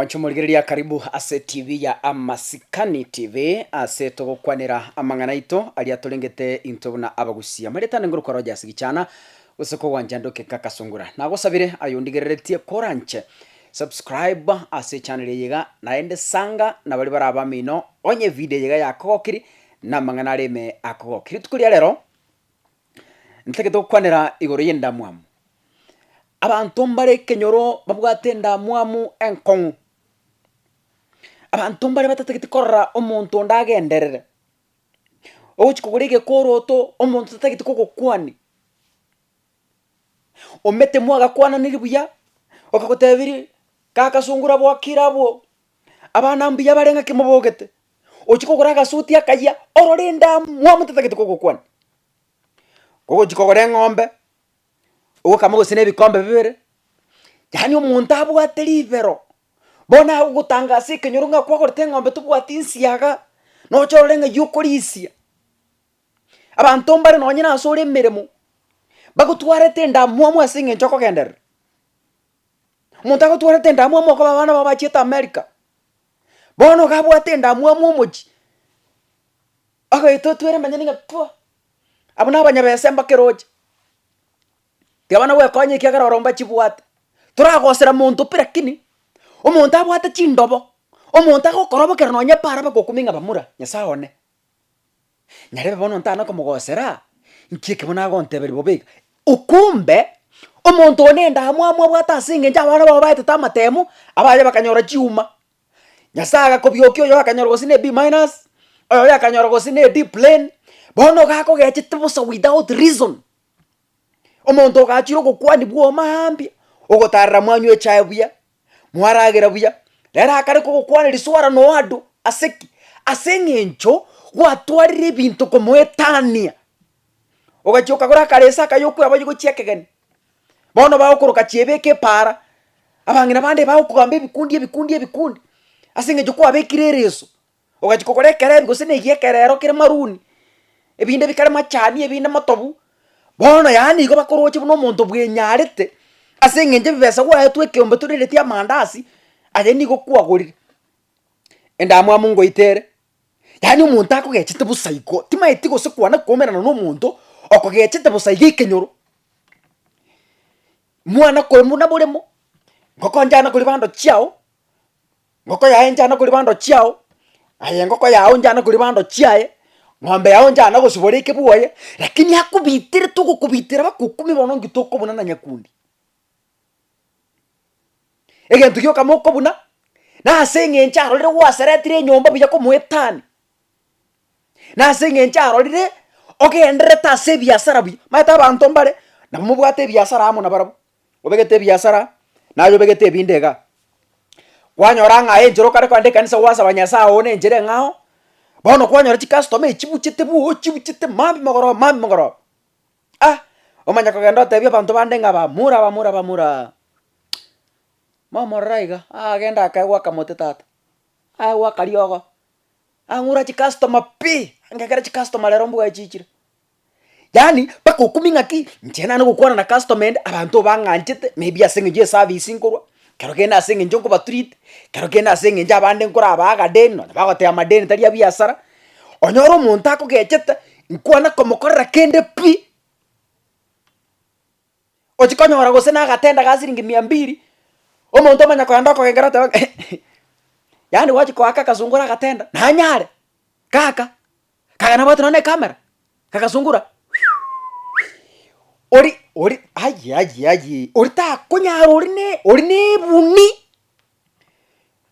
Mwanchumuriria karibu ase TV ya Amasikani TV ase tugukwanira amang'ana ito aria turengete into na abagusia maretane nguru kwa Rogers gichana usoko wanjandoke kakasungura nagusabire ayundigereretie koranche subscribe ase channel yega naende sanga na bali baraba mino onye video yega yakogokiri na mang'ana reme akogokiri tukuria rero nteke tukwanira igoro yenda mwamu abantu mbare kenyoro babwate ndamwamu enkong'u abantu mbare batategete korra omuntu ndagenderere oguchikugurige koroto omuntu tategete kogokwani omete mwaga kwana niribuya okagotebiri kakasungura bwakirabo abana mbiya barenga kimobogete ochikogora gasuti akaya ororinda mwamu tategete kogokwani kogochikogora ng'ombe ugo kama sine bikombe bibere yani omuntu abwate libero bona ugutangasa kenyoro nga kwagorete ng'ombe tubwate insiaga nochororenga yukorisia abantu mbare nonye nasore emiremo bagutwarete ndamwamu asinge nchoko gender omuntu agutwarete ndamwamu ko babana babacheta America bono gabwate ndamwamu omochi agaito twere manyaninga twa abona abanyabesemba keroje tiabana we konye kiagara romba chibwate turagosera muntu pirakini omuntu abwate chindobo omuntu agokorobokera nonye para bagokuminga bamura nyasaone nyarebe bono ntana komugosera nkieke bona agonteberi bobiga ukumbe omuntu onenda amwamwe abwate asinge nja abana babo baite tamatemu abaye bakanyora chiuma nyasaga kobyokyo yo akanyora gosine B-, oyo yakanyora gosine D plane bono gako gechite busa without reason omuntu gachiro gokwani bwo mahambia ogotarra mwanyu echaye buya mwaragira buya rera akare kogokwani riswara no adu aseki asengencho gwatwarire ebintu komwetania ogachoka gora karesa kayoku abayigo chiekegeni bono bagokoroka chiebeke para abangina bande bagokugamba ebikundi asengencho kwabekire reso ogachikokore kere gosine yekerero kire maruni ebinde bikare machani ebinde matobu bono yani igo bakoroche buno omonto bwenyarete asengenje bibesa gwaetwe ekeombe tureretie amandasi aye nigo kwagorire endamwamu ngoitere yani omuntu akogechete busaiko timaeti gose kwana kuomerana n'omuntu okogechete busaiko ikenyoro mwana kwemuna buremo ngoko njana kuri bando chiao ngoko yae njana kuri bando chiao aye ngoko yao njana kuri bando chiae ng'ombe yao njana gosiboreke buoye lakini akubitire tugukubitira bakukumi bono ngitoko buna na nyakundi egento gyo kamoko buna na senge ncharo rire waseretire nyomba buya komwetani na senge ncharo rire ogendere tase biasara buya mata abantu mbare na mubwate biasara amo na barabo obegete biasara nayo begete bindega kwanyora nga enjero kare kwande kanisa wasa banyasa one njere ngao bono kwanyora chikastome chibuchite mami magoro omanya kogenda tebia abantu bande nga bamura mamoraiga agenda akagwa kamote tata agwa kariogo angura chikastoma pi angekera chikastoma lero mbuga chichira yani bako kuminga ki nchena no gukwana na customer abantu banganchete maybe asenge service nkorwa kero kena asenge njonko batreat kero kena asenge nja bande nkora abaga deno bagote amadeni tari biasara onyoro omuntu akogechete nkwana komokorera kende pi ochikonyora gose na gatenda gasiringi 200 omuntu amanya kwenda kogengera ta yani wachi kwa kakasungura gatenda na nyare kaka na batu none kamera kakasungura ori ayi ori ta kunyaro ori ne buni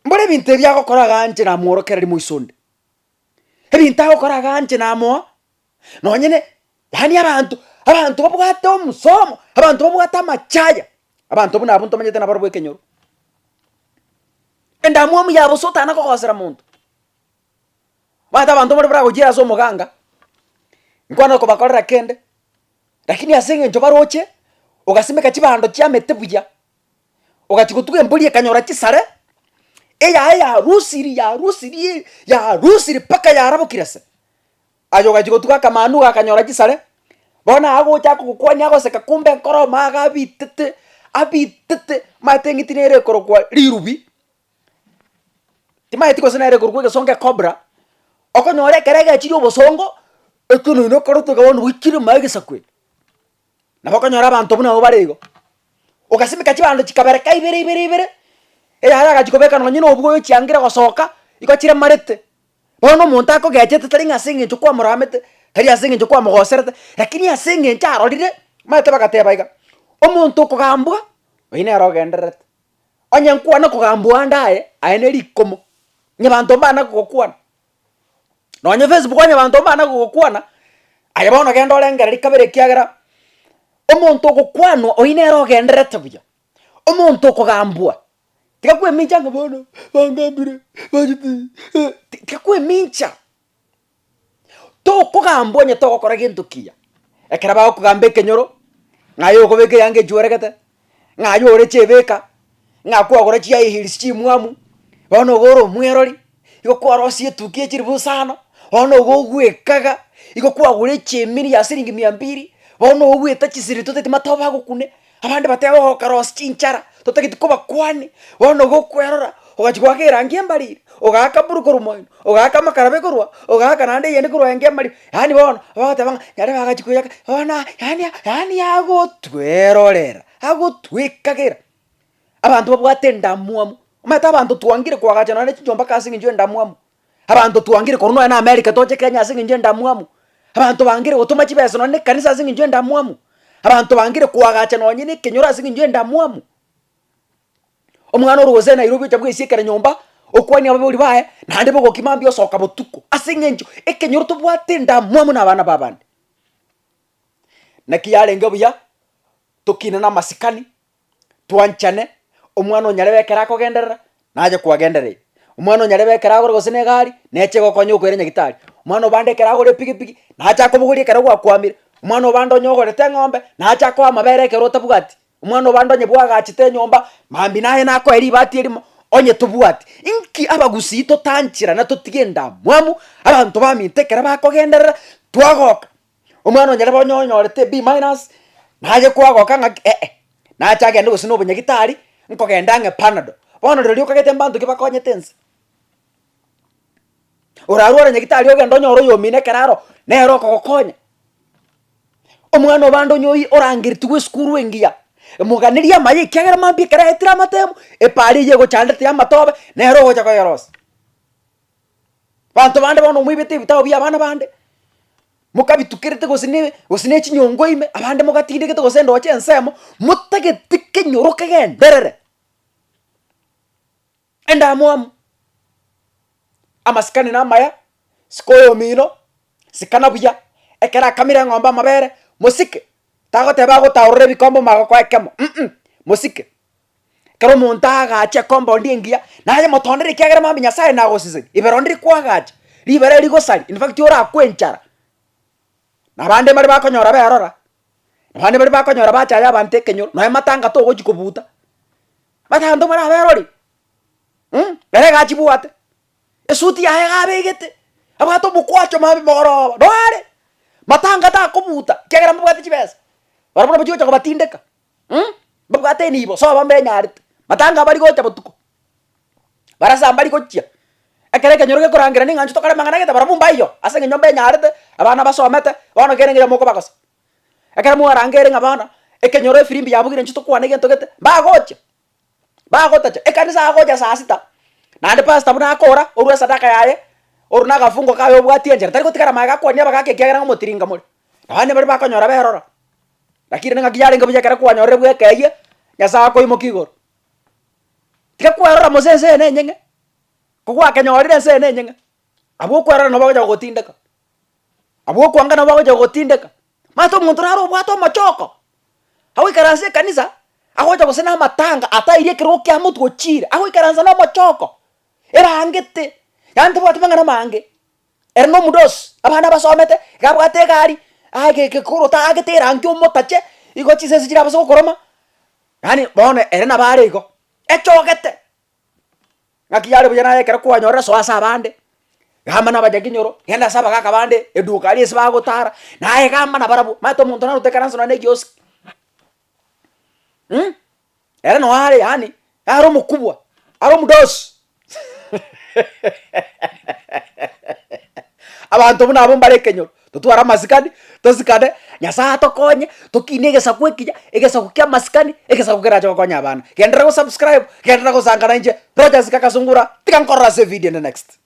mbore binte bya gokora ganje na mworokereri muisonde ebintu agokora ganje na mo nonyene yani abantu babwate omusomo abantu babwate amachaya abantu buna abunto manyete na barbo ekenyoro endamwamu yabo sotana kogosera muntu bata abantu bari bragogira so muganga nkwana ko bakorera kende lakini asenge njo baroche ogasimeka chibando chiamete buya ogachikutuge mbuli kanyora chisare ya rusiri paka yarabo kirase ayo gachikutuga kamanu akanyora chisare bona ago chako kukwanya ago seka kumbe nkoro maga abitete matengitinere korokwa lirubi timaeti gose nere korwa egesonga ekobra okonyora ekere egechiri obosongo ekenene korotoka bono bwikire mae gesakwe nabo okonyora abanto buna abo bare igo ogasimika chibando chikabereka ibere eyara agachikobeka nonye nobwo ochiangire gosoka igo chire marete bono omonto akogechete tari ng'ase eng'encho kwamoramete tari ase eng'encho kwamogoserete lakini ase eng'encho arorire maete bagateba iga omonto okogambwa oine ero ogendererete onye nkwana kogambwa ndaye aene rikomo nye banto mbana kogokwana nonye Facebook onye banto mbana kogokwana aye bono genda orengera rikabere kiagera omonto ogokwanwa oine ero ogendererete buya omonto okogambwa tikakwemicha nga bono bangambire bajiti tikakwemicha tokogambwa onye togokora gento kiya ekera bagokogamba ekenyoro ng'ayo okobeka yange echueregete ng'ayo ore chebeka ng'akwagora chiaihirisi chimwamu bono ogoro omwerori igo kwarosia etuki echiri busano bono ogogwekaga igo kwagora echemiri ya siringi 200 bono ogweta chisiri toteti matoba agokune abande bateba gokarosi chinchara totagiti kobakwane bono ogokwerora ogachigwaka erangi embarire ogaka buruko rumoino ogaka makarabe korwa ogaka nande yende korwa enge embarire yani bono bagateba nyare bagachikoyaka bona yani agotwerorera agotwekagera abantu babwate ndamuamu omata abantu twangire kwagacha nane chichomba kasi nginjo ndamuamu abantu twangire koruno na America toche Kenya singinjo ndamuamu abantu bangire gotuma chibeso none kanisa singinjo ndamuamu abantu bangire kwagacha nonye ne kenyora singinjo ndamuamu omwana orugoze Nairobi chabwe isiekera nyomba okwani ababuri bae nande bogo kimambio soka botuko asingenjo ekenyoro tobwate ndamuamu na bana babande nakiyale ngabuya tokina na masikani twanchane omwana onyarebe kogenderera naje kwagenderere omwana onyarebe keragoro gosene gari neche gokonyo okwere nyagitari omwana obande keragoro pigipigi nacha kobugurie keragwa kwamire omwana obande onyogorete ng'ombe nacha kwa mabere kerota bugati omwana obande onye bwagachite nyomba mambi naye nako eri bati erimo onye tobwati inki abagusi totanchira na totigenda mwamu abantu bamite kera bakogenderera twagoka omwana onyarebe onyonyorete B- naje kwagoka ng'a nacha gende gosino obunyagitari nkogenda ng'e Panado bono rero okagete mbantu kibakonyete nse orarwara nyagitari ogenda onyoro yomine keraro nero okogokonya omwana obando onyoyi orangiritigwe esukuru engiya emuganiria amaye kiagera mambi keretira amatemu epari ye gochandete amatobe nero gocha koyorosa bantu bande bono mwibete bitabo bya abana bande mukabitukirete gosine chinyongo ime abande mugatindekete gosendo wache ensemo mutagetike nyoro kagenderere enda muamu amasikani na maya sikoyo mino sikana buya ekera kamera ngomba mabere musike tagoteba gotaurire bikombo magoko ekemo musike kero montaga ache kombo ndingia naye motondere kiagera mambi nyasaye nagosize iberondiri kwagacha libere ligosari in fact ora kwenchara nabande bari bakonyora berora nabande bari bakonyora bachaya bante kenyoro naye matanga to gochi kobuta batando mara berori bere gachi buate esuti yae gabegete abato bukwacho mambi mogoro doare matanga ta kobuta kiagera mbwate chibesa barabona bucho batindeka babwate nibo so bambe nyarite matanga bari gocha botuko barasa bari gochia ekere kenyoro ge korangira ni ngancho tokare mangana gete barabumba iyo ase nyombe nyarite abana basomete bono kerenge moko bakosa ekere mu arangere ngabana ekenyoro efirimbi yabugire nchito kwane gento gete bagotacha ekanisa agoja saa sita nande pastor buna akora orwe sadaka yaye oruna gafungo kayo bwati enjera tari gotikara maga kwanya bagake kiagera ngomotiringa muri abane bari bakonyora berora lakini nga kiyale ngabuja kera kwanyore bwekeye nyasa ko imokigoro tika kwerora mosese ne nyenge kugwa kenyorire se ne nyenge abo kwerora no bagoja gotindeka abo kwanga no bagoja gotindeka mato muntu raro bwato machoko awi karase kanisa agoja gosena matanga atairie kiro kya mutu gochire awi karanza no machoko era angete yante bwatu bangana mange erno mudos abana basomete gabwate gari age ke kurota age tera angyo motache igo chise sijira baso koroma yani bone erena bare igo echogete ngakiyale bujana yekera kwanyora so asa bande gama na bajaginyoro yenda saba kaka bande eduka ali sibago tara naye gama na barabu mato muntu na rutekananso na negios era no ale yani aro mukubwa aro mudos abantu buna abo mbare kenyoro tutwara masikani tosikane nyasaye tokonye tukine egesaku ekiya egesaku kia masikani egesaku keracha gokonya abana gendera go subscribe gendera go sangana inche Rogers Kakasungura tikankorora se video in the next